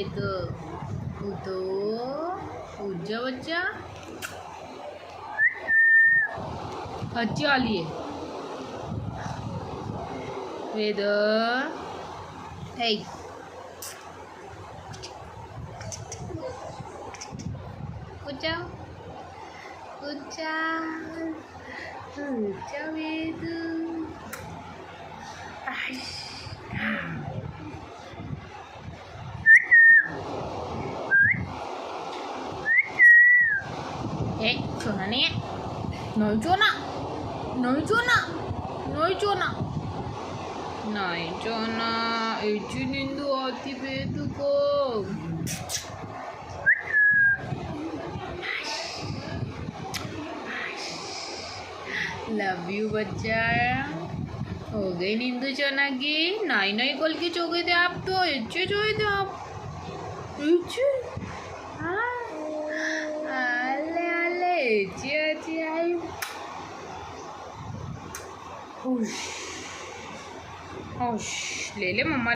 वेद उठो उठ जा बच्चा चलिए वेद हे उठा उठा उठा वेद सोनानी नहीं चोना नहीं चोना नहीं चोना नहीं चोना ऐसी नींद आती वेद को लव यू बच्चा हो गई नींद चोना की नहीं नहीं कल के चो गए थे आप तो अच्छे चोए थे आप अच्छे आई ले ले मम्मा